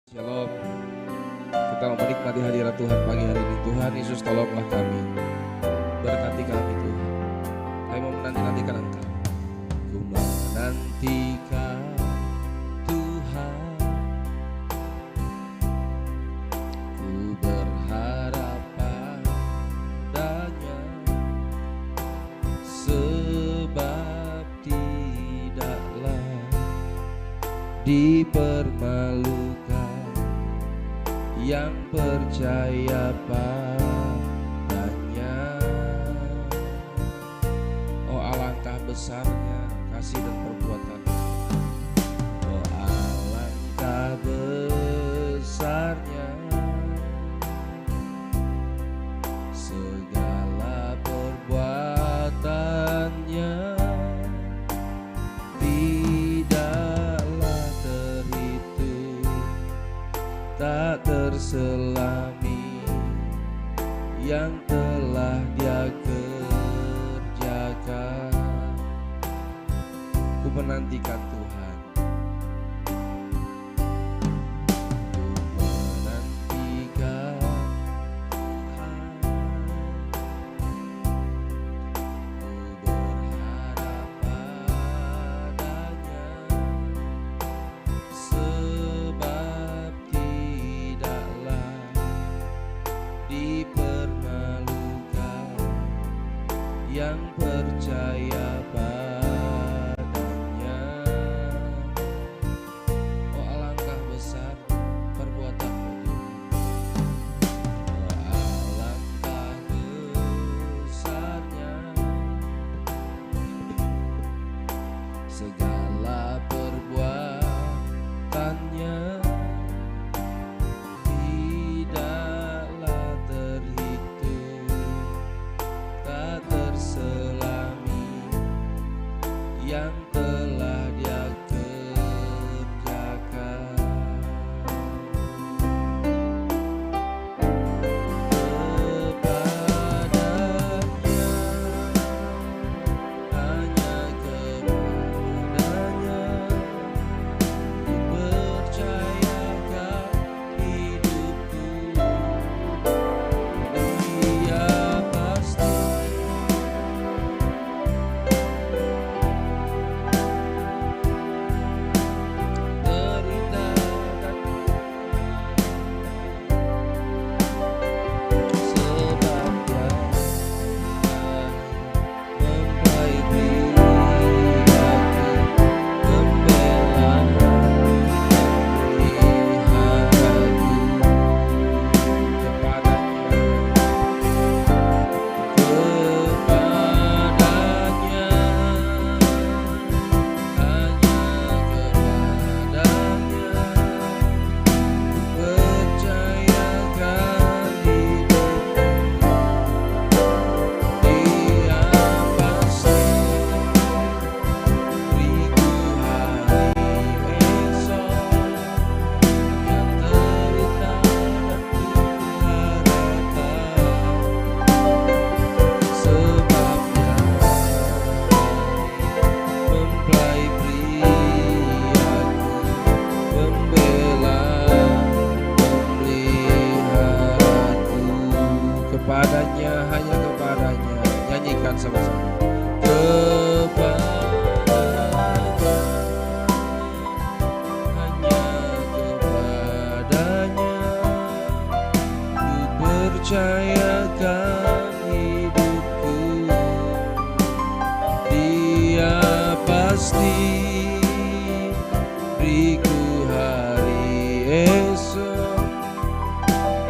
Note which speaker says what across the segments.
Speaker 1: Shalom, kita mau menikmati hadirat Tuhan pagi hari ini. Tuhan Yesus tolonglah kami, berkati kami Tuhan. Kami mau menanti-nantikan Engkau. Ku menantikan Tuhan, ku berharap padanya, sebab tidaklah dipermalukan yang percaya padanya. Oh, alangkah besarnya kasih dan perbuatan. Oh, alangkah besarnya segala perbuatannya, tidaklah terhitung, tak terselami yang telah Dia kerjakan. Ku menantikan Tuhan, ku menantikan Tuhan, ku berharap padanya, sebab tidaklah dipermalukan yang percaya padanya. Oh, alangkah besar perbuatan-Mu Tuhan. Oh, alangkah besarnya segala perbuatannya, tidaklah terhitung, tak terselami yang telah Dia kerjakan. Kepadanya, hanya kepadanya, ku percayakan hidupku. Dia pasti terindah dan sebab Dia mempelai diriku, membela peliharaku. Kepadanya, hanya kepadanya, percayakan hidupku. Dia pasti beriku hari esok yang terindah dan kuharapkan, sebab Dia mempelai priaku, membela memeliharaku. Kepadanya, hanya kepadanya, nyanyikan sama-sama. Kepadanya, hanya kepadanya, ku percayakan hidupku. Dia pasti beriku hari esok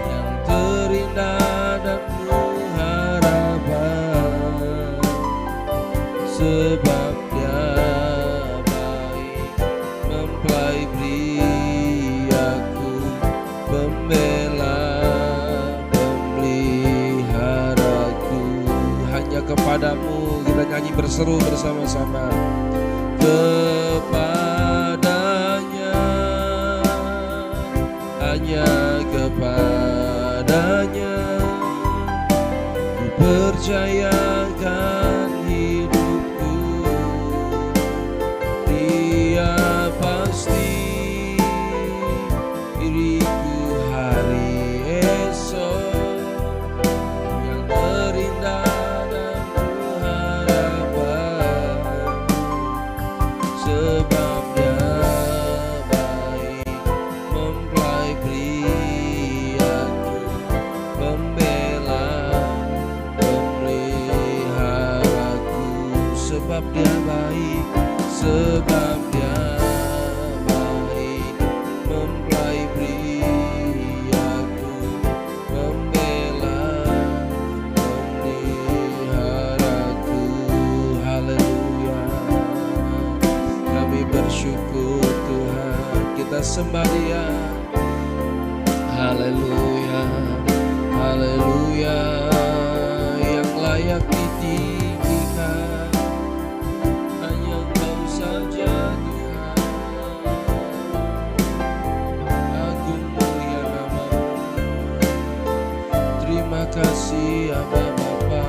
Speaker 1: yang terindah dan harapan, sebab Dia baik, mempelai priaku, pembela memeliharaku. Hanya kepadamu, kita nyanyi berseru bersama-sama. Kepadanya, hanya kepadanya, ku percayakan hidupku. Dia pasti sebab Dia baik, mempelai priaku, pembela, pemeliharaku. Sebab Dia baik, sebab Dia baik, mempelai priaku, pembela, pemeliharaku. Haleluya, kami bersyukur Tuhan, kita sembah Dia. Haleluya, haleluya, yang layak ditinggikan hanya Engkau saja Tuhan. Agung mulia nama-Mu. Terima kasih Aba Bapa.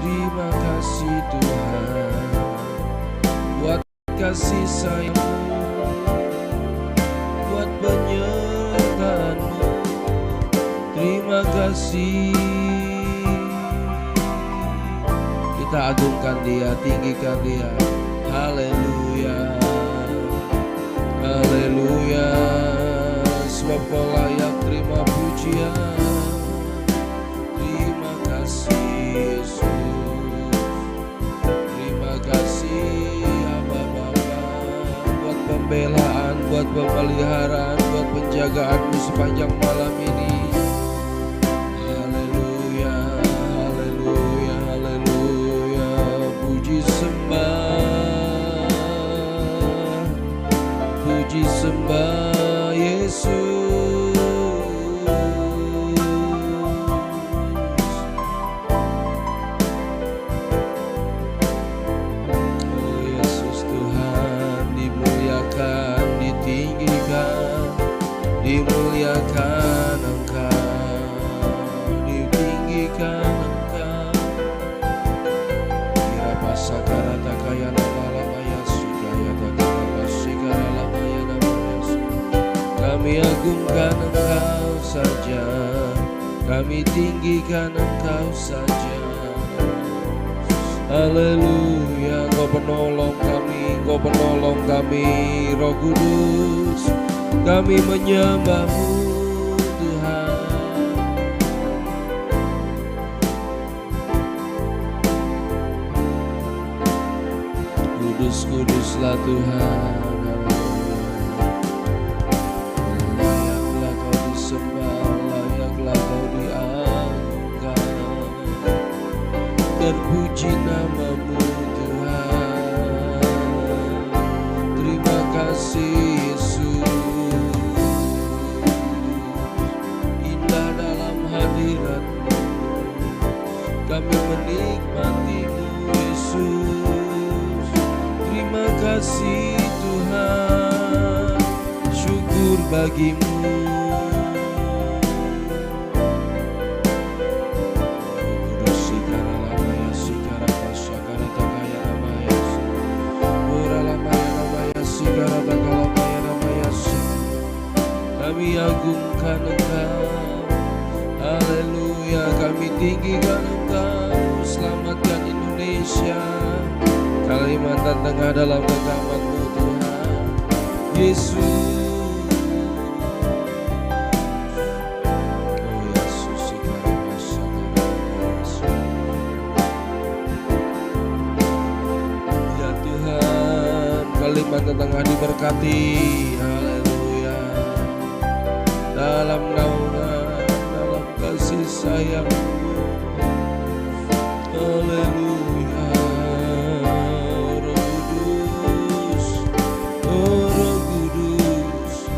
Speaker 1: Terima kasih Tuhan buat kasih sayang-Mu, buat penyertaan-Mu. Terima kasih. Kita agungkan Dia, tinggikan Dia. Haleluya, haleluya, sebab Kau layak terima pujian. Terima kasih Yesus, terima kasih Aba Bapa buat pembelaan, buat pemeliharaan, buat penjagaan-Mu sepanjang malam ini. Haleluya, haleluya, haleluya, puji sembah Yesus. Oh Yesus Tuhan, dimuliakan, ditinggikan, dimuliakan Engkau, ditinggikan Engkau. Kira pasakara takaya nama-namanya sukaya takara sikara lamaya namanya. Kami agungkan Engkau saja, kami tinggikan Engkau saja. Haleluya, Engkau penolong kami, Engkau penolong kami, Roh Kudus. Kami menyembah-Mu Tuhan. Kudus, kuduslah Tuhan. Layaklah Kau disembah, layaklah Kau diagungkan. Terpuji nama-Mu Tuhan. Terima kasih Yesus, indah dalam hadirat-Mu. Kami menikmati-Mu Yesus. Terima kasih Tuhan, syukur bagi-Mu. Kami agungkan Engkau, haleluya, kami tinggikan Engkau. Selamatkan Indonesia, Kalimantan Tengah dalam genggaman-Mu Tuhan Yesus. Oh Yesus, ya Tuhan, Kalimantan Tengah diberkati. Haleluya, dalam naungan, dalam kasih sayang-Mu. Haleluya, Roh Kudus, oh Roh Kudus.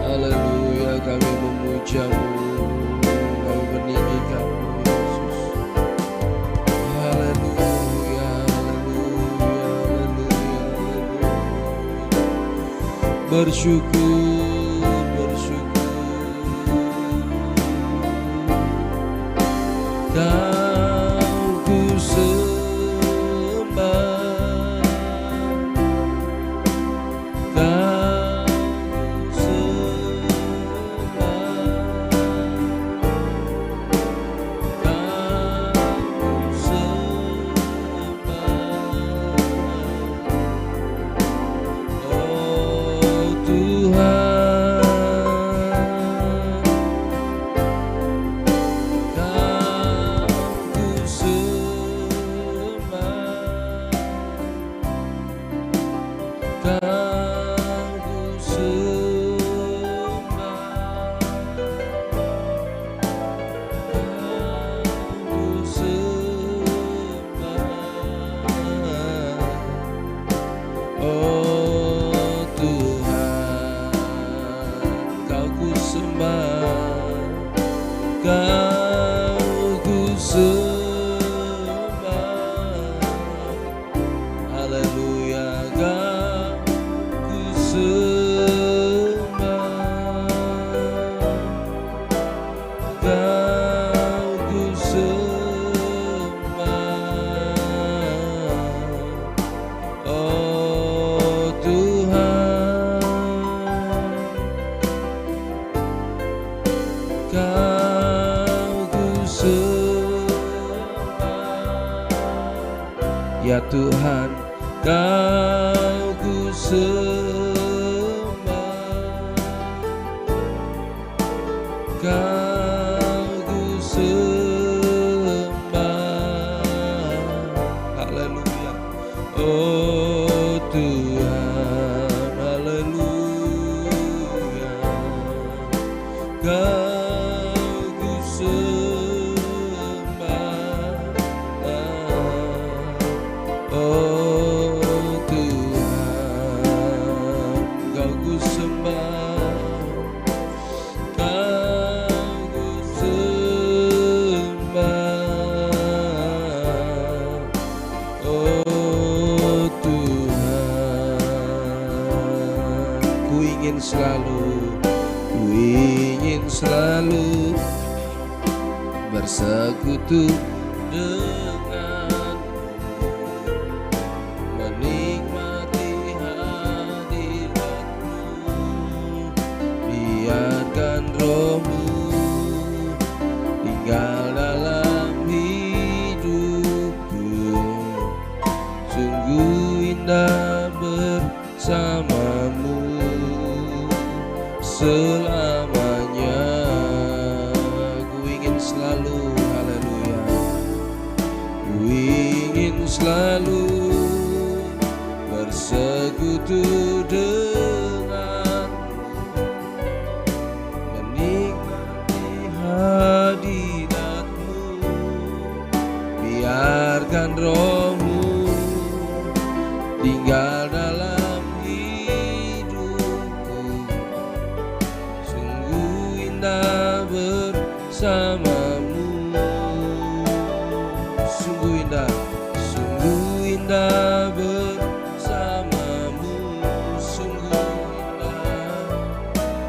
Speaker 1: Haleluya, kami memuja-Mu, kami meninggikan-Mu Yesus. Haleluya, haleluya, haleluya, haleluya. Bersyukur, bersyukur. Kau ku sembah, Kau ku sembah. Kau ku sembah, haleluya, Kau ku sembah, Kau ku sembah, oh Tuhan, Kau ku sembah, ya Tuhan, Kau ku sembah, Kau ku sembah, haleluya, oh Tuhan, haleluya, Kau ku sembah, oh Tuhan, Kau ku sembah, Kau ku sembah, oh Tuhan, ku ingin selalu bersekutu denganmu, menikmati hadiratmu, biarkan rohmu tinggal dalam hidupku, sungguh indah bersamamu selamanya. Ku ingin selalu, haleluya, ku ingin selalu bersekutu denganmu, menikmati hadiratmu, biarkan rohmu tinggal dalam hidupku, sungguh indah bersamamu, sungguh indah bersamamu,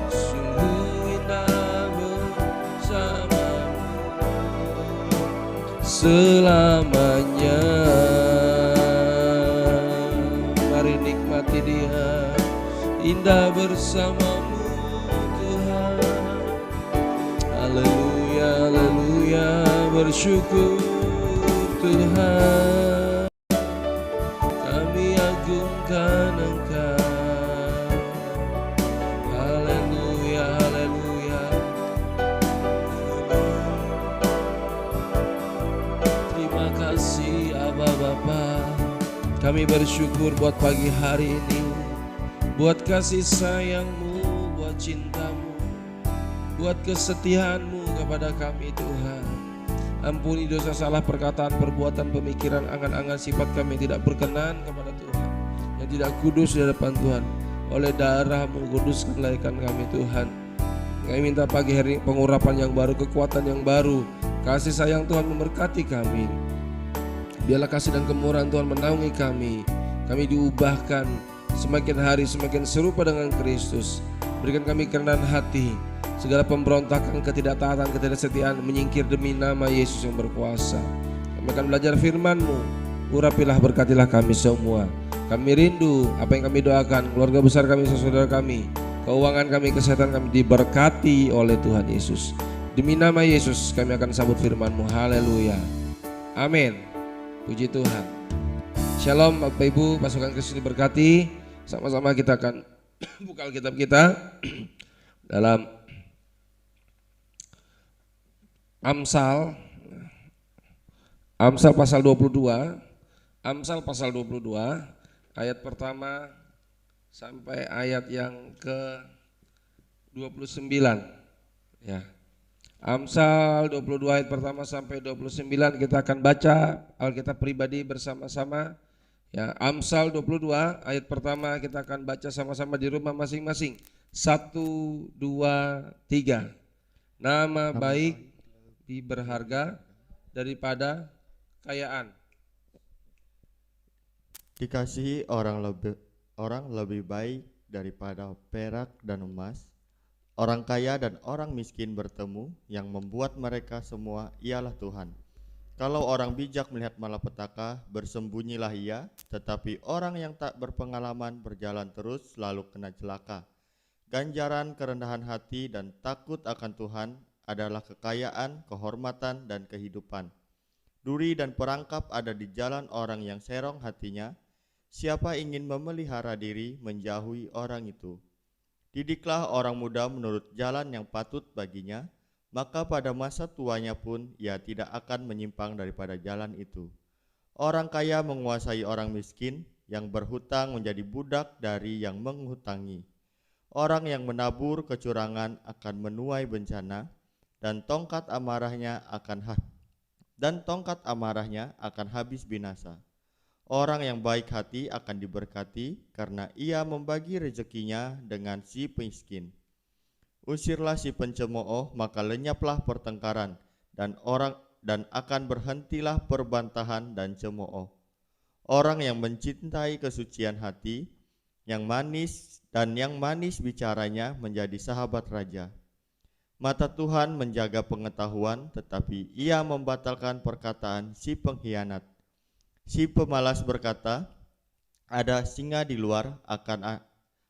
Speaker 1: sungguh indah bersamamu selamanya. Mari nikmati Dia, indah bersamamu Tuhan. Haleluya, haleluya, bersyukur Tuhan, kami agungkan Engkau. Haleluya, haleluya, terima kasih Aba Bapa. Kami bersyukur buat pagi hari ini, buat kasih sayang-Mu, buat cinta-Mu, buat kesetiaan-Mu kepada kami Tuhan. Ampuni dosa, salah, perkataan, perbuatan, pemikiran, angan-angan, sifat kami tidak berkenan kepada Tuhan, yang tidak kudus di hadapan Tuhan. Oleh darah-Mu kuduskan lahirkan kami Tuhan. Kami minta pagi hari pengurapan yang baru, kekuatan yang baru, kasih sayang Tuhan memberkati kami. Biarlah kasih dan kemurahan Tuhan menaungi kami. Kami diubahkan semakin hari semakin serupa dengan Kristus. Berikan kami kerendahan hati, segala pemberontakan, ketidaktaatan, ketidaksetiaan menyingkir demi nama Yesus yang berkuasa. Kami akan belajar firman-Mu. Urapilah, berkatilah kami semua. Kami rindu apa yang kami doakan, keluarga besar kami, saudara kami, keuangan kami, kesehatan kami diberkati oleh Tuhan Yesus. Demi nama Yesus kami akan sambut firman-Mu. Haleluya, amin. Puji Tuhan. Shalom Bapak Ibu, pasukan Kristus diberkati. Sama-sama kita akan buka Alkitab kita dalam Amsal pasal 22. Amsal pasal 22 ayat pertama sampai ayat yang ke-29 ya. Amsal 22 ayat pertama sampai 29 kita akan baca Alkitab pribadi bersama-sama ya. Amsal 22 ayat pertama kita akan baca sama-sama di rumah masing-masing. 1, 2, 3. Nama baik lebih berharga daripada kekayaan.
Speaker 2: Dikasihi orang lebih baik daripada perak dan emas. Orang kaya dan orang miskin bertemu, yang membuat mereka semua ialah Tuhan. Kalau orang bijak melihat malapetaka, bersembunyilah ia, tetapi orang yang tak berpengalaman berjalan terus lalu kena celaka. Ganjaran kerendahan hati dan takut akan Tuhan adalah kekayaan, kehormatan, dan kehidupan. Duri dan perangkap ada di jalan orang yang serong hatinya. Siapa ingin memelihara diri, menjauhi orang itu. Didiklah orang muda menurut jalan yang patut baginya, maka pada masa tuanya pun ia tidak akan menyimpang daripada jalan itu. Orang kaya menguasai orang miskin, yang berhutang menjadi budak dari yang menghutangi. Orang yang menabur kecurangan akan menuai bencana, dan tongkat amarahnya akan habis binasa. Orang yang baik hati akan diberkati, karena ia membagi rezekinya dengan si miskin. Usirlah si pencemooh, maka lenyaplah pertengkaran, dan akan berhentilah perbantahan dan cemooh. Orang yang mencintai kesucian hati, yang manis bicaranya menjadi sahabat raja. Mata Tuhan menjaga pengetahuan, tetapi ia membatalkan perkataan si pengkhianat. Si pemalas berkata, ada singa di luar,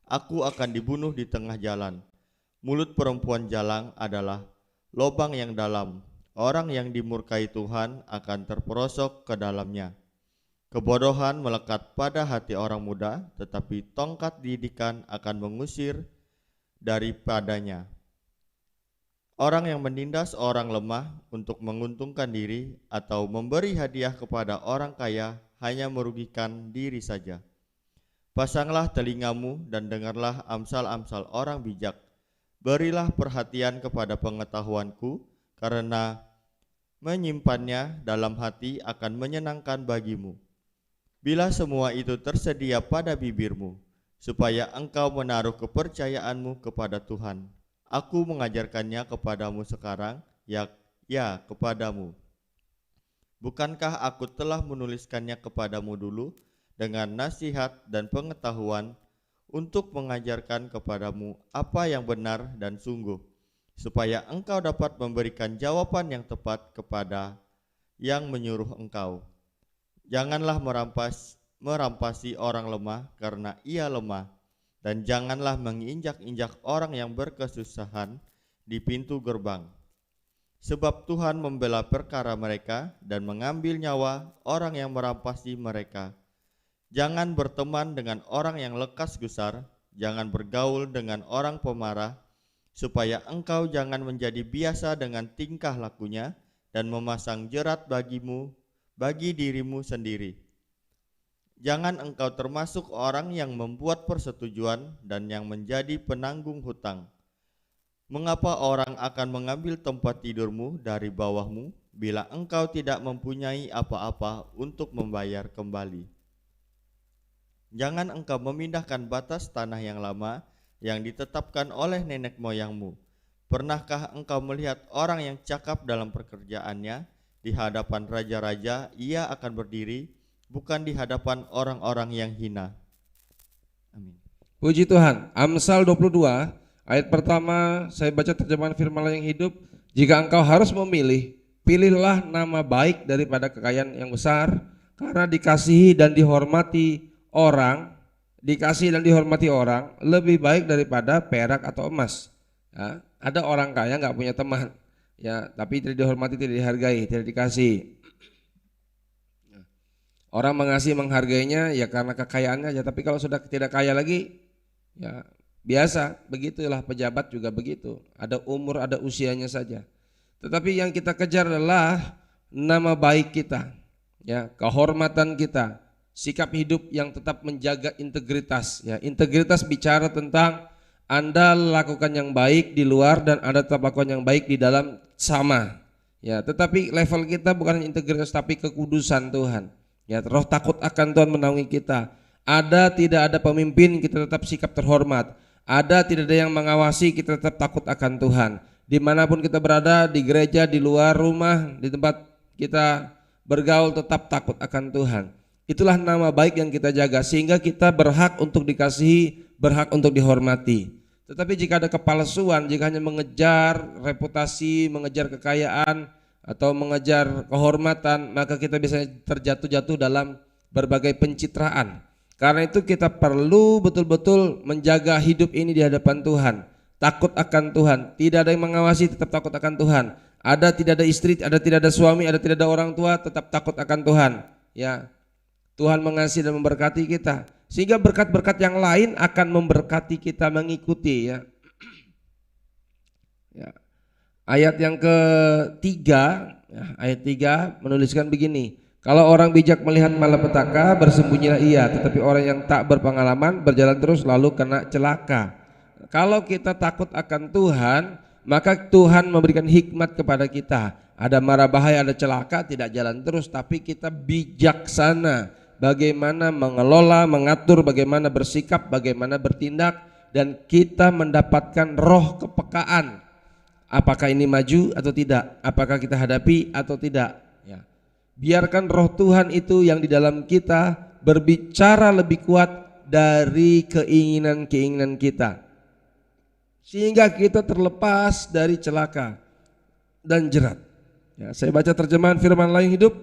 Speaker 2: aku akan dibunuh di tengah jalan. Mulut perempuan jalang adalah lobang yang dalam. Orang yang dimurkai Tuhan akan terperosok ke dalamnya. Kebodohan melekat pada hati orang muda, tetapi tongkat didikan akan mengusir daripadanya. Orang yang menindas orang lemah untuk menguntungkan diri atau memberi hadiah kepada orang kaya hanya merugikan diri saja. Pasanglah telingamu dan dengarlah amsal-amsal orang bijak. Berilah perhatian kepada pengetahuanku, karena menyimpannya dalam hati akan menyenangkan bagimu. Bila semua itu tersedia pada bibirmu, supaya engkau menaruh kepercayaanmu kepada Tuhan. Aku mengajarkannya kepadamu sekarang, ya kepadamu. Bukankah aku telah menuliskannya kepadamu dulu dengan nasihat dan pengetahuan untuk mengajarkan kepadamu apa yang benar dan sungguh, supaya engkau dapat memberikan jawaban yang tepat kepada yang menyuruh engkau. Janganlah merampasi orang lemah karena ia lemah, dan janganlah menginjak-injak orang yang berkesusahan di pintu gerbang. Sebab Tuhan membela perkara mereka dan mengambil nyawa orang yang merampasi mereka. Jangan berteman dengan orang yang lekas gusar, jangan bergaul dengan orang pemarah, supaya engkau jangan menjadi biasa dengan tingkah lakunya dan memasang jerat bagi dirimu sendiri. Jangan engkau termasuk orang yang membuat persetujuan dan yang menjadi penanggung hutang. Mengapa orang akan mengambil tempat tidurmu dari bawahmu bila engkau tidak mempunyai apa-apa untuk membayar kembali? Jangan engkau memindahkan batas tanah yang lama yang ditetapkan oleh nenek moyangmu. Pernahkah engkau melihat orang yang cakap dalam pekerjaannya? Di hadapan raja-raja ia akan berdiri, bukan di hadapan orang-orang yang hina. Amin.
Speaker 1: Puji Tuhan. Amsal 22 ayat pertama, saya baca terjemahan firman Allah yang hidup. Jika engkau harus memilih, pilihlah nama baik daripada kekayaan yang besar, karena dikasihi dan dihormati orang lebih baik daripada perak atau emas. Ya, ada orang kaya nggak punya teman, ya, tapi tidak dihormati, tidak dihargai, tidak dikasih. Orang mengasihi menghargainya ya karena kekayaannya aja, tapi kalau sudah tidak kaya lagi ya biasa, begitulah pejabat juga begitu, ada umur, ada usianya saja. Tetapi yang kita kejar adalah nama baik kita, ya, kehormatan kita, sikap hidup yang tetap menjaga integritas, ya. Integritas bicara tentang Anda lakukan yang baik di luar dan Anda tetap lakukan yang baik di dalam sama, ya. Tetapi level kita bukan integritas tapi kekudusan Tuhan. Ya, roh takut akan Tuhan menaungi kita. Tidak ada pemimpin, kita tetap sikap terhormat. Tidak ada yang mengawasi, kita tetap takut akan Tuhan. Dimanapun kita berada, di gereja, di luar rumah, di tempat kita bergaul, tetap takut akan Tuhan. Itulah nama baik yang kita jaga, sehingga kita berhak untuk dikasihi, berhak untuk dihormati. Tetapi jika ada kepalsuan, jika hanya mengejar reputasi, mengejar kekayaan, atau mengejar kehormatan, maka kita bisa terjatuh-jatuh dalam berbagai pencitraan. Karena itu kita perlu betul-betul menjaga hidup ini di hadapan Tuhan. Takut akan Tuhan, tidak ada yang mengawasi, tetap takut akan Tuhan. Ada tidak ada istri, ada tidak ada suami, ada tidak ada orang tua, tetap takut akan Tuhan. Ya, Tuhan mengasihi dan memberkati kita, sehingga berkat-berkat yang lain akan memberkati kita mengikuti. Ya. Ya. Ayat yang ketiga, ya, ayat 3 menuliskan begini: kalau orang bijak melihat malapetaka, bersembunyilah ia, tetapi orang yang tak berpengalaman berjalan terus lalu kena celaka. Kalau kita takut akan Tuhan, maka Tuhan memberikan hikmat kepada kita. Ada mara bahaya, ada celaka, tidak jalan terus, tapi kita bijaksana bagaimana mengelola, mengatur, bagaimana bersikap, bagaimana bertindak, dan kita mendapatkan roh kepekaan. Apakah ini maju atau tidak? Apakah kita hadapi atau tidak? Ya. Biarkan roh Tuhan itu yang di dalam kita berbicara lebih kuat dari keinginan-keinginan kita, sehingga kita terlepas dari celaka dan jerat. Ya, saya baca terjemahan firman lain hidup.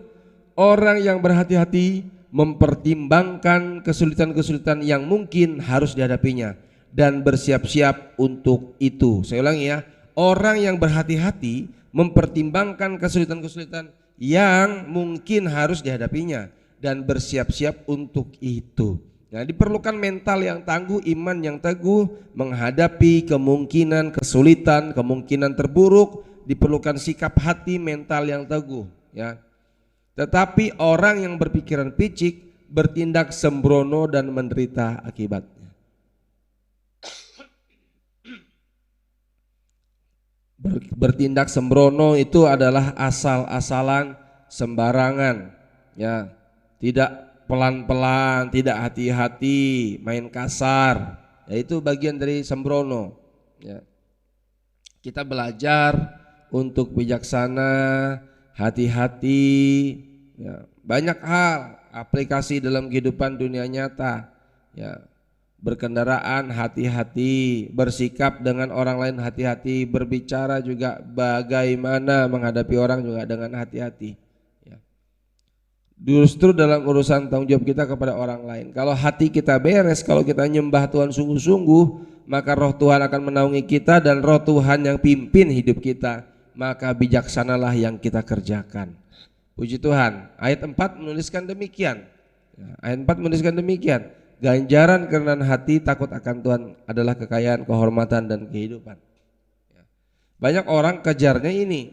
Speaker 1: Orang yang berhati-hati mempertimbangkan kesulitan-kesulitan yang mungkin harus dihadapinya dan bersiap-siap untuk itu. Saya ulangi ya. Orang yang berhati-hati mempertimbangkan kesulitan-kesulitan yang mungkin harus dihadapinya dan bersiap-siap untuk itu. Nah, diperlukan mental yang tangguh, iman yang teguh menghadapi kemungkinan kesulitan, kemungkinan terburuk. Diperlukan sikap hati, mental yang teguh. Ya. Tetapi orang yang berpikiran picik bertindak sembrono dan menderita akibatnya. Bertindak sembrono itu adalah asal-asalan, sembarangan, ya, tidak pelan-pelan, tidak hati-hati, main kasar, ya, itu bagian dari sembrono. Ya. Kita belajar untuk bijaksana, hati-hati, ya, banyak hal aplikasi dalam kehidupan dunia nyata. Ya. Berkendaraan hati-hati, bersikap dengan orang lain hati-hati, berbicara juga bagaimana menghadapi orang juga dengan hati-hati. Ya. Justru dalam urusan tanggung jawab kita kepada orang lain, kalau hati kita beres, kalau kita nyembah Tuhan sungguh-sungguh, maka roh Tuhan akan menaungi kita dan roh Tuhan yang pimpin hidup kita, maka bijaksanalah yang kita kerjakan. Puji Tuhan. Ayat 4 menuliskan demikian. Ayat 4 menuliskan demikian. Ganjaran kerendahan hati takut akan Tuhan adalah kekayaan, kehormatan, dan kehidupan. Banyak orang kejarnya ini,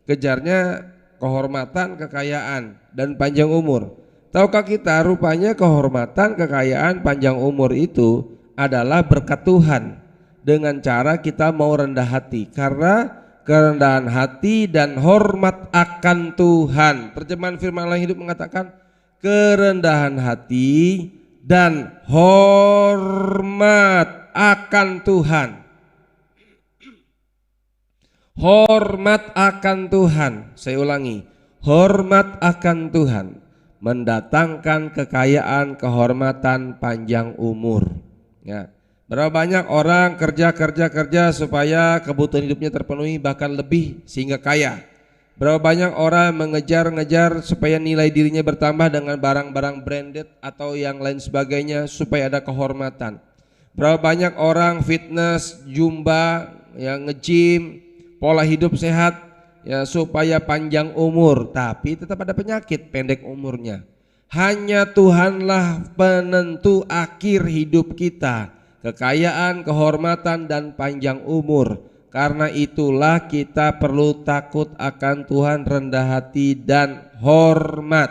Speaker 1: kejarnya kehormatan, kekayaan, dan panjang umur. Tahukah kita rupanya kehormatan, kekayaan, panjang umur itu adalah berkat Tuhan dengan cara kita mau rendah hati, karena kerendahan hati dan hormat akan Tuhan. Terjemahan firman lain hidup mengatakan kerendahan hati dan hormat akan Tuhan. Hormat akan Tuhan. Saya ulangi, hormat akan Tuhan mendatangkan kekayaan, kehormatan, panjang umur. Ya. Berapa banyak orang kerja supaya kebutuhan hidupnya terpenuhi, bahkan lebih, sehingga kaya. Berapa banyak orang mengejar-ngejar supaya nilai dirinya bertambah dengan barang-barang branded atau yang lain sebagainya supaya ada kehormatan. Berapa banyak orang fitness, jumba, yang nge-gym, pola hidup sehat, ya, supaya panjang umur, tapi tetap ada penyakit, pendek umurnya. Hanya Tuhanlah penentu akhir hidup kita, kekayaan, kehormatan, dan panjang umur. Karena itulah kita perlu takut akan Tuhan, rendah hati, dan hormat.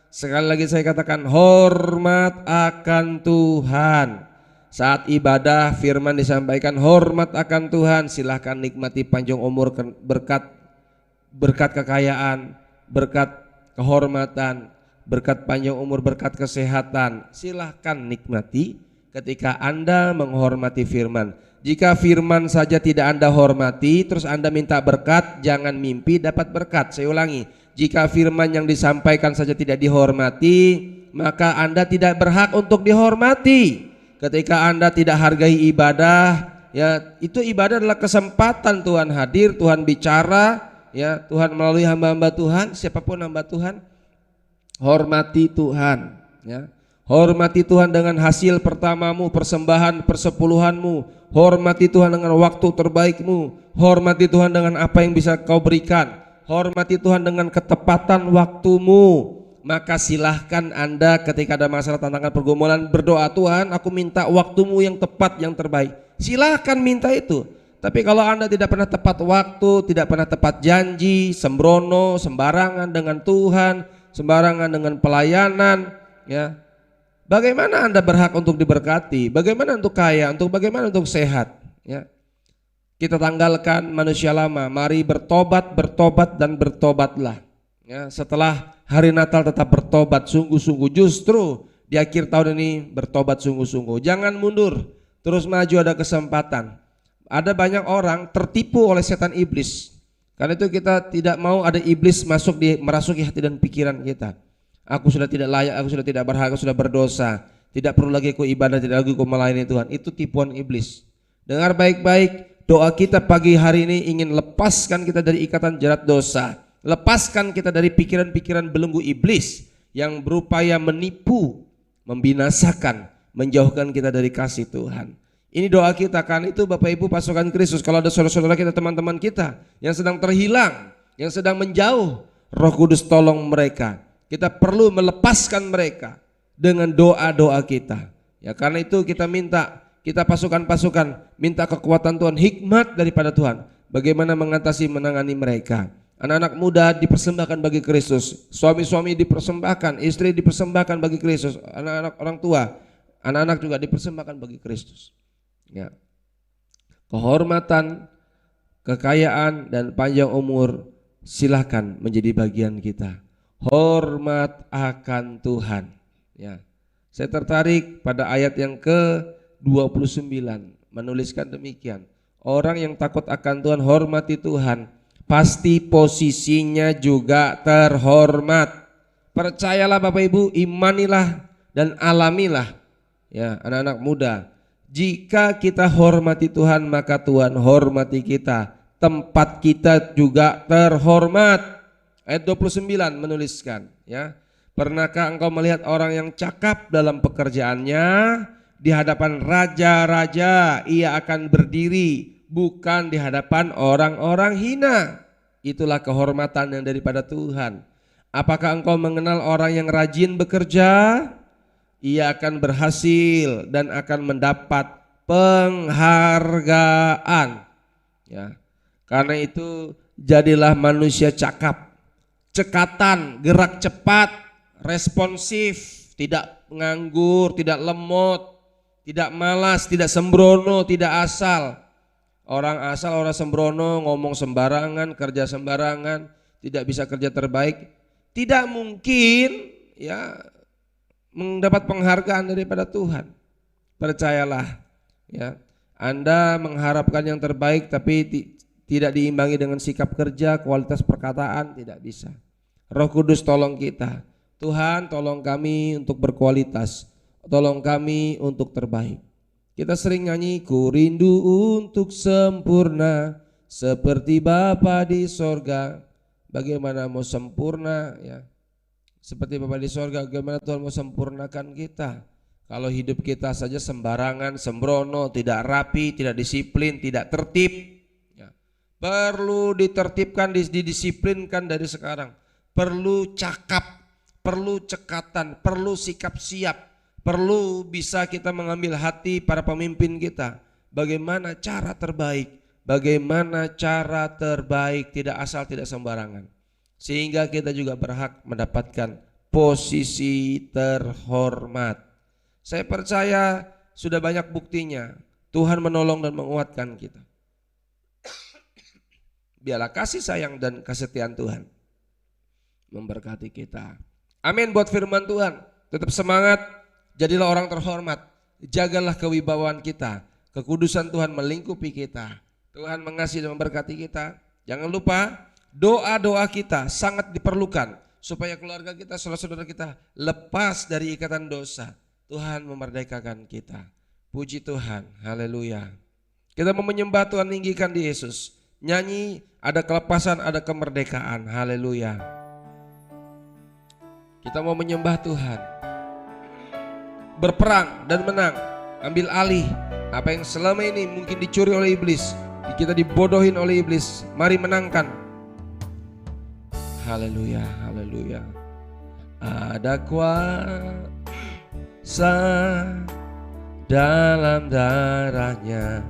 Speaker 1: Sekali lagi saya katakan, hormat akan Tuhan. Saat ibadah firman disampaikan, hormat akan Tuhan. Silahkan nikmati panjang umur, berkat kekayaan, berkat kehormatan, berkat panjang umur, berkat kesehatan. Silahkan nikmati ketika Anda menghormati firman. Jika firman saja tidak Anda hormati, terus Anda minta berkat, jangan mimpi dapat berkat. Saya ulangi, jika firman yang disampaikan saja tidak dihormati, maka Anda tidak berhak untuk dihormati. Ketika Anda tidak hargai ibadah, ya itu ibadah adalah kesempatan Tuhan hadir, Tuhan bicara, ya Tuhan melalui hamba-hamba Tuhan, siapapun hamba Tuhan. Hormati Tuhan, ya. Hormati Tuhan dengan hasil pertamamu, persembahan persepuluhanmu. Hormati Tuhan dengan waktu terbaikmu. Hormati Tuhan dengan apa yang bisa kau berikan. Hormati Tuhan dengan ketepatan waktumu. Maka silahkan Anda ketika ada masalah, tantangan, pergumulan, berdoa, Tuhan aku minta waktumu yang tepat, yang terbaik. Silahkan minta itu. Tapi kalau Anda tidak pernah tepat waktu, tidak pernah tepat janji, sembrono, sembarangan dengan Tuhan, sembarangan dengan pelayanan, ya, bagaimana Anda berhak untuk diberkati? Bagaimana untuk kaya? Bagaimana untuk sehat? Ya. Kita tanggalkan manusia lama. Mari bertobat, bertobat dan bertobatlah. Ya, setelah hari Natal tetap bertobat sungguh-sungguh. Justru di akhir tahun ini bertobat sungguh-sungguh. Jangan mundur, terus maju, ada kesempatan. Ada banyak orang tertipu oleh setan iblis. Karena itu kita tidak mau ada iblis merasuki hati dan pikiran kita. Aku sudah tidak layak, aku sudah tidak berhak, aku sudah berdosa. Tidak perlu lagi aku ibadah, tidak lagi aku melayani Tuhan. Itu tipuan iblis. Dengar baik-baik, doa kita pagi hari ini ingin lepaskan kita dari ikatan jerat dosa. Lepaskan kita dari pikiran-pikiran belenggu iblis yang berupaya menipu, membinasakan, menjauhkan kita dari kasih Tuhan. Ini doa kita, kan itu Bapak Ibu pasukan Kristus. Kalau ada saudara-saudara kita, teman-teman kita yang sedang terhilang, yang sedang menjauh, Roh Kudus tolong mereka. Kita perlu melepaskan mereka dengan doa-doa kita. Ya, karena itu kita minta, kita pasukan-pasukan minta kekuatan Tuhan, hikmat daripada Tuhan. Bagaimana mengatasi, menangani mereka. Anak-anak muda dipersembahkan bagi Kristus, suami-suami dipersembahkan, istri dipersembahkan bagi Kristus, anak-anak orang tua, anak-anak juga dipersembahkan bagi Kristus. Ya. Kehormatan, kekayaan dan panjang umur silahkan menjadi bagian kita. Hormat akan Tuhan. Ya. Saya tertarik pada ayat yang ke-29 menuliskan demikian. Orang yang takut akan Tuhan, hormati Tuhan, pasti posisinya juga terhormat. Percayalah Bapak Ibu, imanilah dan alamilah. Ya, anak-anak muda, jika kita hormati Tuhan, maka Tuhan hormati kita. Tempat kita juga terhormat. Ayat 29 menuliskan, ya. Pernahkah engkau melihat orang yang cakap dalam pekerjaannya? Di hadapan raja-raja ia akan berdiri, bukan di hadapan orang-orang hina. Itulah kehormatan yang daripada Tuhan. Apakah engkau mengenal orang yang rajin bekerja? Ia akan berhasil dan akan mendapat penghargaan. Ya. Karena itu jadilah manusia cakap, cekatan, gerak cepat, responsif, tidak nganggur, tidak lemot, tidak malas, tidak sembrono, tidak asal. Orang asal, orang sembrono, ngomong sembarangan, kerja sembarangan, tidak bisa kerja terbaik, tidak mungkin ya mendapat penghargaan daripada Tuhan. Percayalah, ya. Anda mengharapkan yang terbaik tapi tidak diimbangi dengan sikap kerja, kualitas perkataan, tidak bisa. Roh Kudus tolong kita. Tuhan tolong kami untuk berkualitas, tolong kami untuk terbaik. Kita sering nyanyi, ku rindu untuk sempurna seperti Bapa di sorga. Bagaimana mau sempurna, ya? Seperti Bapa di sorga, bagaimana Tuhan mau sempurnakan kita? Kalau hidup kita saja sembarangan, sembrono, tidak rapi, tidak disiplin, tidak tertib, ya. Perlu ditertibkan, didisiplinkan dari sekarang. Perlu cakap, perlu cekatan, perlu sikap siap. Perlu bisa kita mengambil hati para pemimpin kita. Bagaimana cara terbaik? Bagaimana cara terbaik, tidak asal, tidak sembarangan. Sehingga kita juga berhak mendapatkan posisi terhormat. Saya percaya sudah banyak buktinya. Tuhan menolong dan menguatkan kita. Biarlah kasih sayang dan kesetiaan Tuhan memberkati kita. Amin buat firman Tuhan. Tetap semangat. Jadilah orang terhormat, jagalah kewibawaan kita. Kekudusan Tuhan melingkupi kita. Tuhan mengasihi dan memberkati kita. Jangan lupa doa-doa kita sangat diperlukan supaya keluarga kita, saudara-saudara kita lepas dari ikatan dosa. Tuhan memerdekakan kita. Puji Tuhan, haleluya. Kita mau menyembah Tuhan, tinggikan di Yesus. Nyanyi, ada kelepasan, ada kemerdekaan, haleluya. Kita mau menyembah Tuhan. Berperang dan menang, ambil alih apa yang selama ini mungkin dicuri oleh iblis, kita dibodohin oleh iblis. Mari menangkan. Haleluya, haleluya. Ada kuasa dalam darahnya,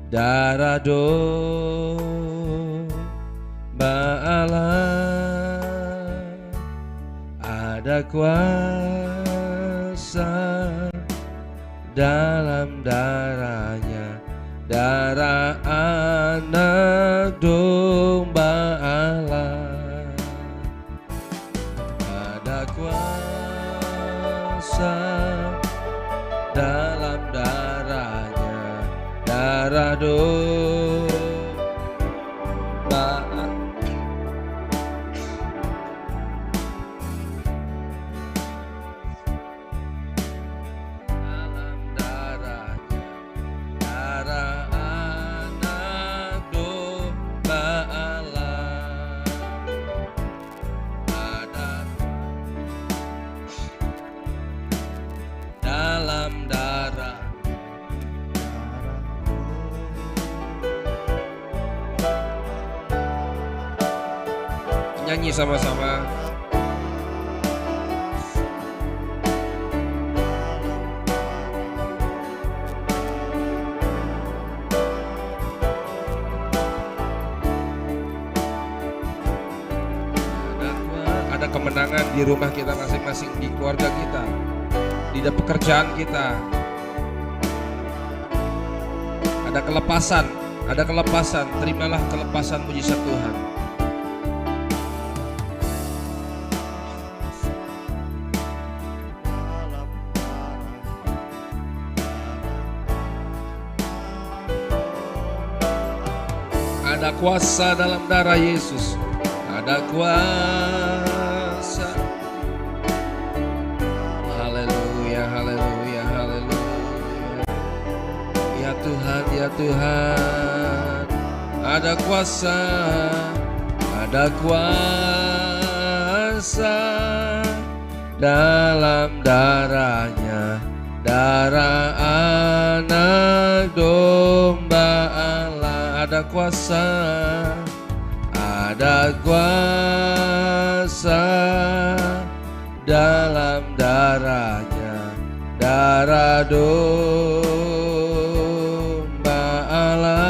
Speaker 1: darah domba Allah. Ada kuasa dalam darahnya, darah anak domba Allah. Ada kuasa dalam darahnya, darah domba Allah. Dalam darahnya, darah anak domba Allah. Ada dalam darah. Nyanyi sama-sama. Ada kemenangan di rumah kita masing-masing, di keluarga kita, di pekerjaan kita. Ada kelepasan, terimalah kelepasan mujizat Tuhan. Ada kuasa dalam darah Yesus. Ada kuasa. Haleluya, haleluya, haleluya. Ya Tuhan, ya Tuhan. Ada kuasa. Ada kuasa dalam darahnya, darah anak domba Allah. Ada kuasa, ada kuasa dalam darahnya, darah domba Allah.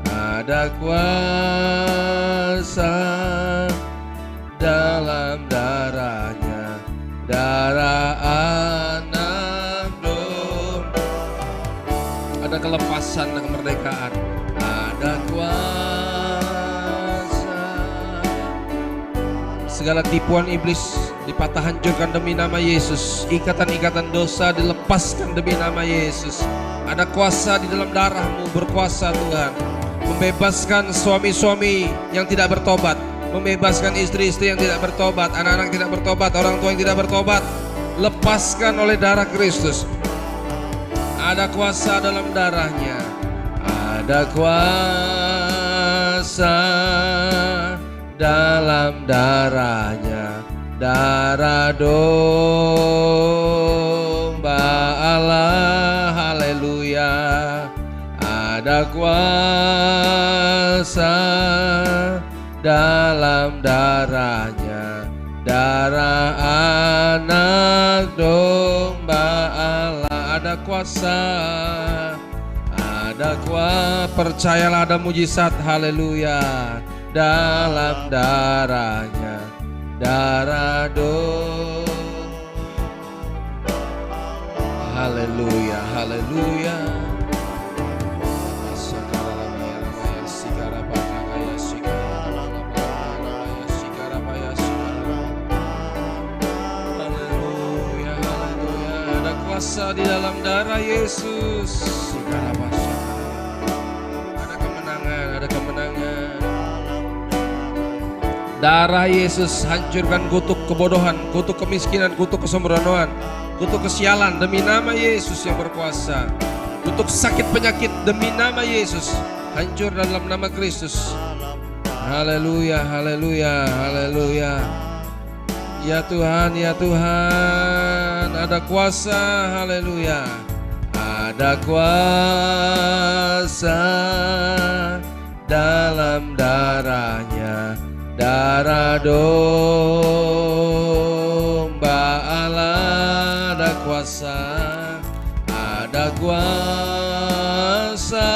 Speaker 1: Ada kuasa dalam darahnya, darah anak domba. Ada kelepasan dan kemerdekaan. Ada kuasa. Segala tipuan iblis dipatah hancurkan demi nama Yesus. Ikatan-ikatan dosa dilepaskan demi nama Yesus. Ada kuasa di dalam darah-Mu, berkuasa Tuhan. Membebaskan suami-suami yang tidak bertobat, membebaskan istri-istri yang tidak bertobat, anak-anak yang tidak bertobat, orang tua yang tidak bertobat. Lepaskan oleh darah Kristus. Ada kuasa dalam darahnya. Ada kuasa dalam darahnya, darah domba Allah. Haleluya. Ada kuasa dalam darahnya, darah anak domba Allah. Ada kuasa, ada kuasa. Percayalah ada mujizat, haleluya, dalam darahnya, darah domba. Haleluya, haleluya. kuasa di dalam darah Yesus. Ada kemenangan, ada kemenangan. Darah Yesus hancurkan kutuk kebodohan, kutuk kemiskinan, kutuk kesembronoan, kutuk kesialan demi nama Yesus yang berkuasa. Kutuk sakit penyakit demi nama Yesus hancur dalam nama Kristus. Haleluya, haleluya, haleluya. Ya Tuhan, ya Tuhan, ada kuasa, haleluya. Ada kuasa dalam darahnya, darah domba Allah. Ada kuasa, ada kuasa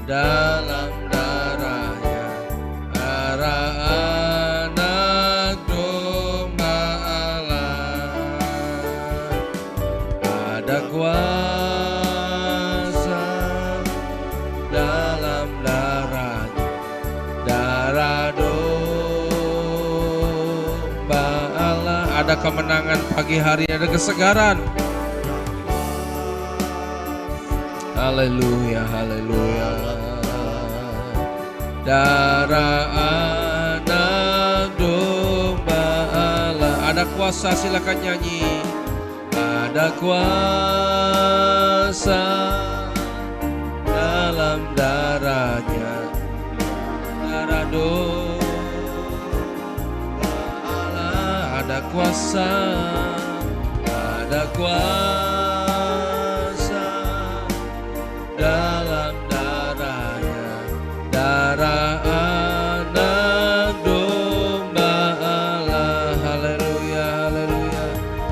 Speaker 1: dalam darahnya, darah anak domba Allah. Ada kuasa dalam darahnya, darah domba Allah. Ada kemenangan pagi hari, ada kesegaran. Haleluya, haleluya. Darah anak domba Allah. Ada kuasa, silakan nyanyi. Ada kuasa dalam darahnya, darah domba Allah. Ada kuasa, ada kuasa dalam darahnya, darah anak domba Allah. Haleluya, haleluya.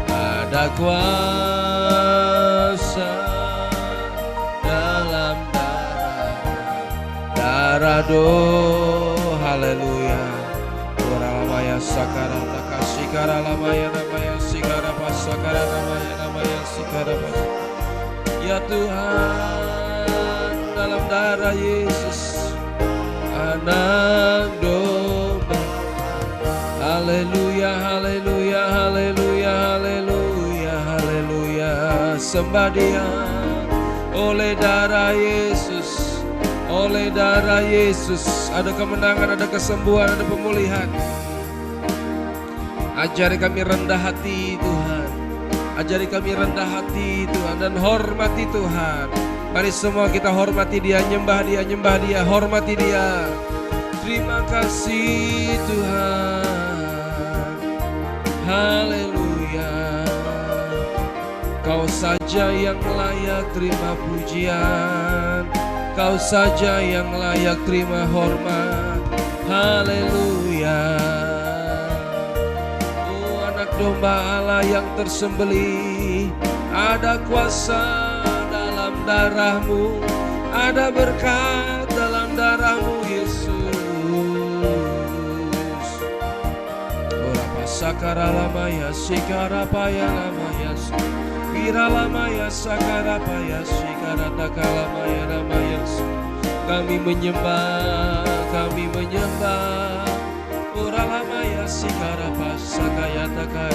Speaker 1: Ada kuasa dalam darahnya, darah haleluya. Uralamaya sakara takashikara lamaya namaya sikara pasakara namaya sikara pas. Ya Tuhan, dalam darah Yesus anak domba. Haleluya, haleluya, haleluya, haleluya, haleluya. Sembah Dia. Oleh darah Yesus, oleh darah Yesus ada kemenangan, ada kesembuhan, ada pemulihan. Ajari kami rendah hati Tuhan, ajari kami rendah hati Tuhan dan hormati Tuhan. Mari semua kita hormati Dia, nyembah Dia, nyembah Dia, hormati Dia. Terima kasih Tuhan, haleluya. Kau saja yang layak terima pujian, Kau saja yang layak terima hormat, haleluya. Oh anak domba Allah yang tersembelih, ada kuasa dalam darah-Mu, ada berkat dalam darah-Mu Yesus. Ora sakara lamaya sikara paya lamaya kira lamaya sakara paya sikara takalamaya lamaya. Kami menyembah, kami menyembah. Ora lamaya sikara pasakaya takai.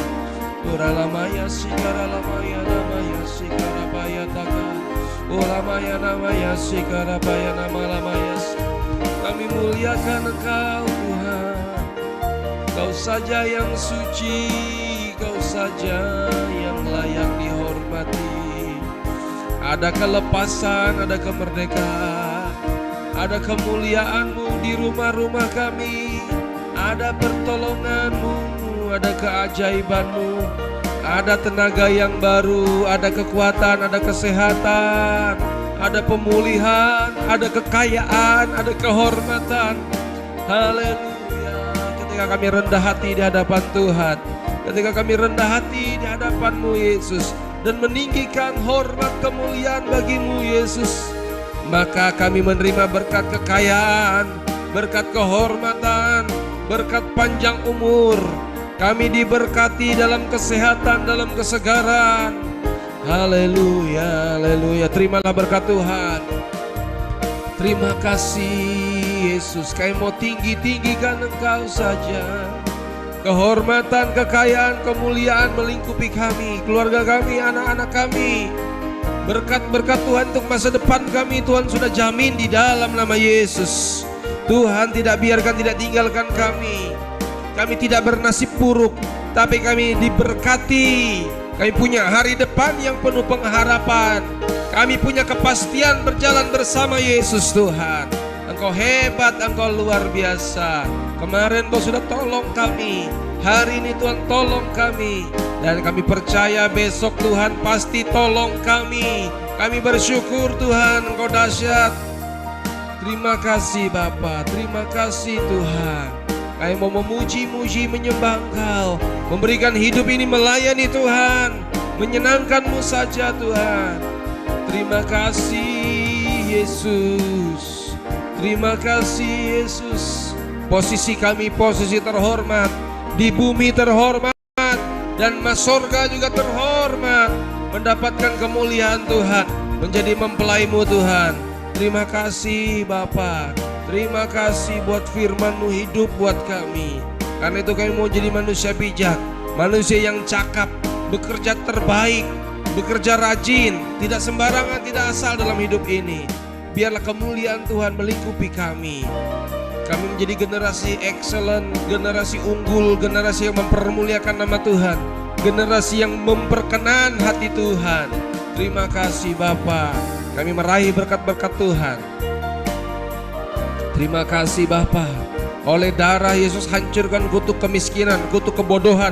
Speaker 1: Ora lamaya sikara lamaya lamaya sikara paya takai. Ora maya namaya sikara paya nama lamaya. Kami muliakan Engkau Tuhan. Kau saja yang suci, Kau saja yang layak dihormati. Ada kelepasan, ada kemerdekaan, ada kemuliaan-Mu di rumah-rumah kami, ada pertolongan-Mu, ada keajaiban-Mu, ada tenaga yang baru, ada kekuatan, ada kesehatan, ada pemulihan, ada kekayaan, ada kehormatan. Haleluya. Ketika kami rendah hati di hadapan Tuhan, ketika kami rendah hati di hadapan-Mu Yesus dan meninggikan hormat kemuliaan bagi-Mu Yesus, maka kami menerima berkat kekayaan, berkat kehormatan, berkat panjang umur. Kami diberkati dalam kesehatan, dalam kesegaran. Haleluya, haleluya. Terimalah berkat Tuhan. Terima kasih Yesus. Kami mau tinggi-tinggikan Engkau saja. kehormatan, kekayaan, kemuliaan melingkupi kami, keluarga kami, anak-anak kami. Berkat-berkat Tuhan untuk masa depan kami, Tuhan sudah jamin di dalam nama Yesus. Tuhan tidak biarkan, tidak tinggalkan kami. Kami tidak bernasib buruk, tapi kami diberkati. Kami punya hari depan yang penuh pengharapan. Kami punya kepastian berjalan bersama Yesus. Tuhan, Engkau hebat, Engkau luar biasa. Kemarin Engkau sudah tolong kami, hari ini Tuhan tolong kami, dan kami percaya besok Tuhan pasti tolong kami. Kami bersyukur Tuhan, Engkau dahsyat. Terima kasih Bapa, terima kasih Tuhan. Kami mau memuji-muji, menyembah Engkau, memberikan hidup ini melayani Tuhan, menyenangkan-Mu saja Tuhan. Terima kasih Yesus, terima kasih Yesus. Posisi kami posisi terhormat, di bumi terhormat, dan mas surga juga terhormat, mendapatkan kemuliaan Tuhan, menjadi mempelai-Mu Tuhan. Terima kasih Bapa, terima kasih buat firman-Mu hidup buat kami. Karena itu kami mau jadi manusia bijak, manusia yang cakap, bekerja terbaik, bekerja rajin, tidak sembarangan, tidak asal dalam hidup ini. Biarlah kemuliaan Tuhan melingkupi kami. Kami menjadi generasi excellent, generasi unggul, generasi yang mempermuliakan nama Tuhan, generasi yang memperkenan hati Tuhan. Terima kasih Bapa, kami meraih berkat-berkat Tuhan. Terima kasih Bapa. Oleh darah Yesus hancurkan kutuk kemiskinan, kutuk kebodohan.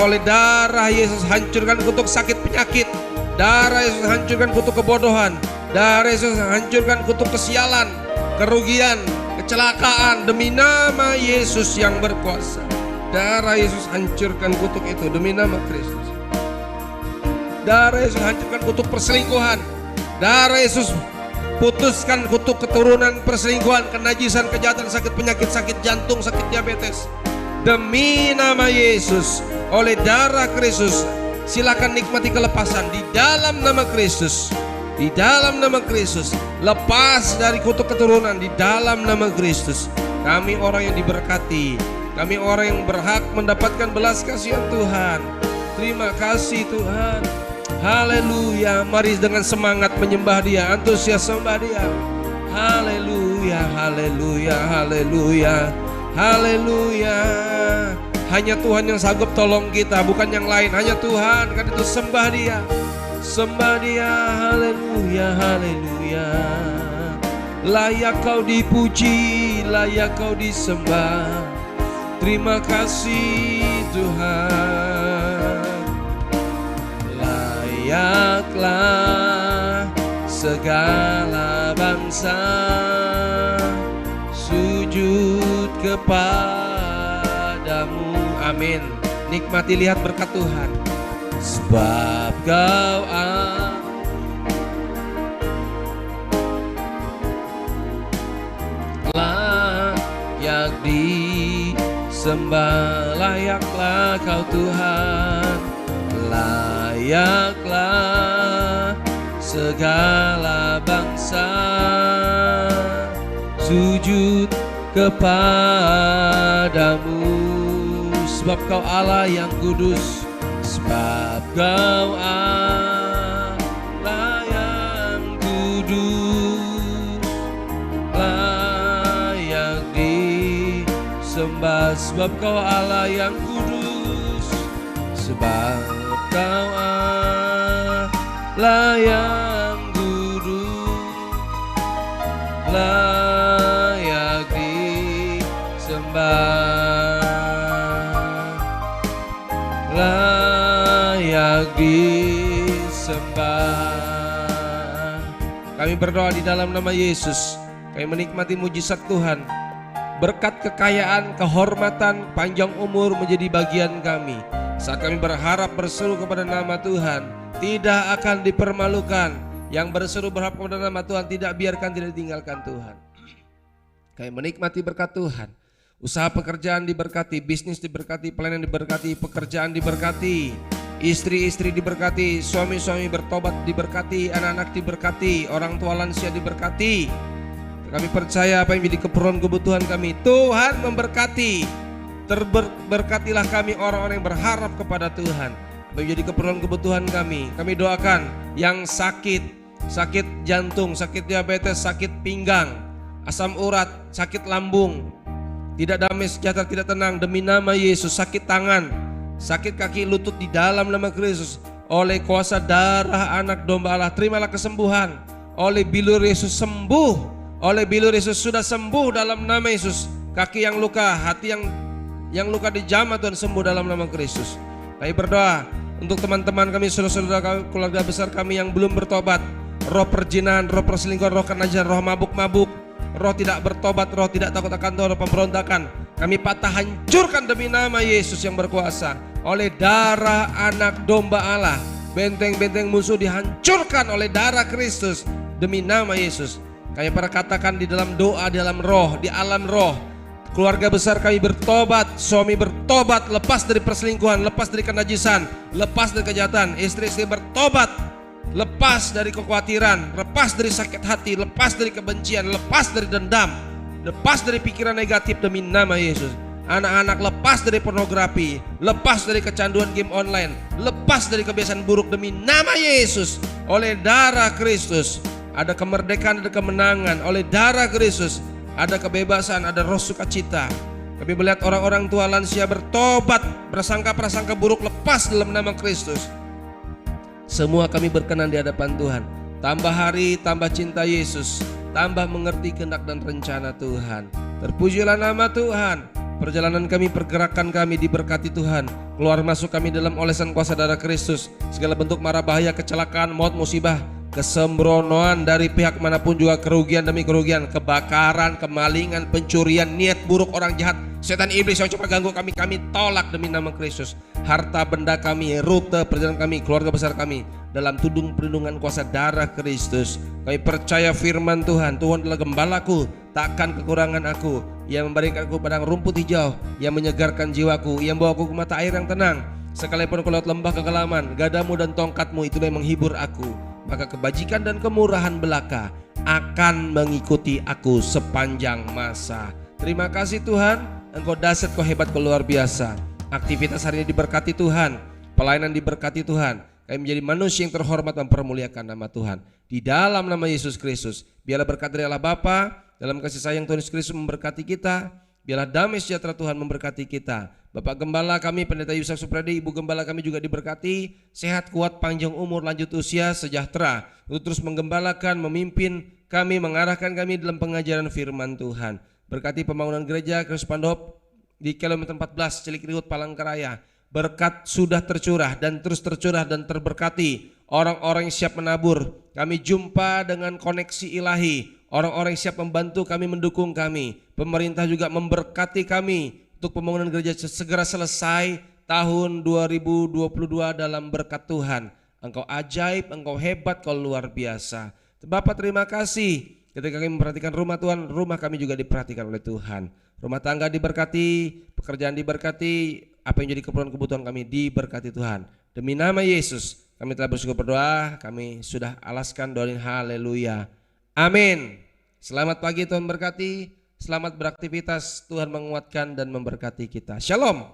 Speaker 1: Oleh darah Yesus hancurkan kutuk sakit penyakit. Darah Yesus hancurkan kutuk kebodohan. Darah Yesus hancurkan kutuk kesialan, kerugian, kecelakaan, demi nama Yesus yang berkuasa. Darah Yesus hancurkan kutuk itu demi nama Kristus. Darah Yesus hancurkan kutuk perselingkuhan. Darah Yesus putuskan kutuk keturunan perselingkuhan, kenajisan, kejahatan, sakit penyakit, sakit jantung, sakit diabetes. Demi nama Yesus, oleh darah Kristus, silakan nikmati kelepasan di dalam nama Kristus. Di dalam nama Kristus, lepas dari kutuk keturunan di dalam nama Kristus. Kami orang yang diberkati, kami orang yang berhak mendapatkan belas kasihan Tuhan. Terima kasih Tuhan. Haleluya. Mari dengan semangat menyembah Dia, antusias sembah Dia. Haleluya, haleluya, haleluya, haleluya. Hanya Tuhan yang sanggup tolong kita, bukan yang lain. Hanya Tuhan, kan itu sembah Dia. Sembah Dia, haleluya, haleluya. Layak Kau dipuji, layak Kau disembah. Terima kasih Tuhan. Layaklah segala bangsa sujud kepadamu. Amin. Nikmati, lihat berkat Tuhan. Sebab Kau layak disembah, layaklah Kau Tuhan, layaklah segala bangsa sujud kepadamu. Sebab Kau Allah yang kudus, sebab Kau Allah yang kudus, layak disembah. Sebab Kau Allah yang kudus, sebab Kau Allah yang kudus, layak disembah, layak disembah. Kami berdoa di dalam nama Yesus. Kami menikmati mujizat Tuhan. Berkat kekayaan, kehormatan, panjang umur menjadi bagian kami. Saat kami berharap berseru kepada nama Tuhan, tidak akan dipermalukan. Yang berseru berharap kepada nama Tuhan, tidak biarkan, tidak ditinggalkan Tuhan. Kami menikmati berkat Tuhan. Usaha pekerjaan diberkati, bisnis diberkati, pelayanan diberkati, pekerjaan diberkati, istri-istri diberkati, suami-suami bertobat diberkati, anak-anak diberkati, orang tua lansia diberkati. Kami percaya apa yang menjadi keperluan kebutuhan kami, Tuhan memberkati. Berkatilah kami orang-orang yang berharap kepada Tuhan, menjadi keperluan kebutuhan kami. Kami doakan yang sakit jantung, sakit diabetes, sakit pinggang, asam urat, sakit lambung, tidak damai sejahtera, tidak tenang, demi nama Yesus. Sakit tangan, sakit kaki, lutut, di dalam nama Kristus, oleh kuasa darah anak domba Allah, terimalah kesembuhan. Oleh bilur Yesus sembuh, oleh bilur Yesus sudah sembuh dalam nama Yesus. Kaki yang luka, hati yang luka dijamah Tuhan, sembuh dalam nama Kristus. Kami berdoa untuk teman-teman kami, saudara-saudara kami, keluarga besar kami yang belum bertobat. Roh perjinahan, roh perselingkuhan, roh kenajisan, roh mabuk-mabuk, roh tidak bertobat, roh tidak takut akan Tuhan, roh pemberontakan, kami patah hancurkan demi nama Yesus yang berkuasa. Oleh darah anak domba Allah, benteng-benteng musuh dihancurkan oleh darah Kristus demi nama Yesus. Kami perkatakan di dalam doa, di dalam roh, di alam roh, keluarga besar kami bertobat, suami bertobat, lepas dari perselingkuhan, lepas dari kenajisan, lepas dari kejahatan, istri-istri bertobat, lepas dari kekhawatiran, lepas dari sakit hati, lepas dari kebencian, lepas dari dendam, lepas dari pikiran negatif demi nama Yesus. Anak-anak lepas dari pornografi, lepas dari kecanduan game online, lepas dari kebiasaan buruk demi nama Yesus. Oleh darah Kristus ada kemerdekaan, ada kemenangan. Oleh darah Kristus ada kebebasan, ada roh sukacita. Kami melihat orang-orang tua lansia bertobat, prasangka-prasangka buruk lepas dalam nama Kristus. Semua kami berkenan di hadapan Tuhan. Tambah hari, tambah cinta Yesus, tambah mengerti kehendak dan rencana Tuhan. Terpujilah nama Tuhan. Perjalanan kami, pergerakan kami diberkati Tuhan. Keluar masuk kami dalam olesan kuasa darah Kristus. Segala bentuk mara bahaya, kecelakaan, maut, musibah, kesembronoan dari pihak manapun juga, kerugian demi kerugian, kebakaran, kemalingan, pencurian, niat buruk orang jahat, setan iblis yang coba ganggu kami tolak demi nama Kristus. Harta benda kami, rute perjalanan kami, keluarga besar kami dalam tudung perlindungan kuasa darah Kristus. Kami percaya firman Tuhan, Tuhan adalah gembalaku, takkan kekurangan aku. Yang memberikan aku padang rumput hijau, yang menyegarkan jiwaku, yang membawa aku ke mata air yang tenang. Sekalipun aku lewat lembah kekelaman, gadamu dan tongkatmu itulah yang menghibur aku. Maka kebajikan dan kemurahan belaka akan mengikuti aku sepanjang masa. Terima kasih Tuhan, Engkau dahsyat, Kau hebat, Kau luar biasa. Aktivitas hari ini diberkati Tuhan, pelayanan diberkati Tuhan. Kami menjadi manusia yang terhormat mempermuliakan nama Tuhan. Di dalam nama Yesus Kristus, biarlah berkat dari Allah Bapa, dalam kasih sayang Tuhan Yesus Kristus memberkati kita. Biarlah damai sejahtera Tuhan memberkati kita. Bapak Gembala kami, Pendeta Yusak Supradi, Ibu Gembala kami juga diberkati, sehat, kuat, panjang umur, lanjut usia, sejahtera, untuk terus menggembalakan, memimpin kami, mengarahkan kami dalam pengajaran firman Tuhan. Berkati pembangunan gereja Kristus Pandop di kilometer 14 Cilikriwut, Palangkaraya. Berkat sudah tercurah dan terus tercurah dan terberkati. Orang-orang yang siap menabur, kami jumpa dengan koneksi ilahi. Orang-orang yang siap membantu kami, mendukung kami. Pemerintah juga memberkati kami untuk pembangunan gereja segera selesai tahun 2022 dalam berkat Tuhan. Engkau ajaib, Engkau hebat, Kau luar biasa. Bapak terima kasih. Ketika kami memperhatikan rumah Tuhan, rumah kami juga diperhatikan oleh Tuhan. Rumah tangga diberkati, pekerjaan diberkati, apa yang jadi kebutuhan kami diberkati Tuhan. Demi nama Yesus kami telah bersyukur berdoa, kami sudah alaskan doain haleluya. Amin. Selamat pagi, Tuhan berkati. Selamat beraktivitas, Tuhan menguatkan dan memberkati kita. Shalom.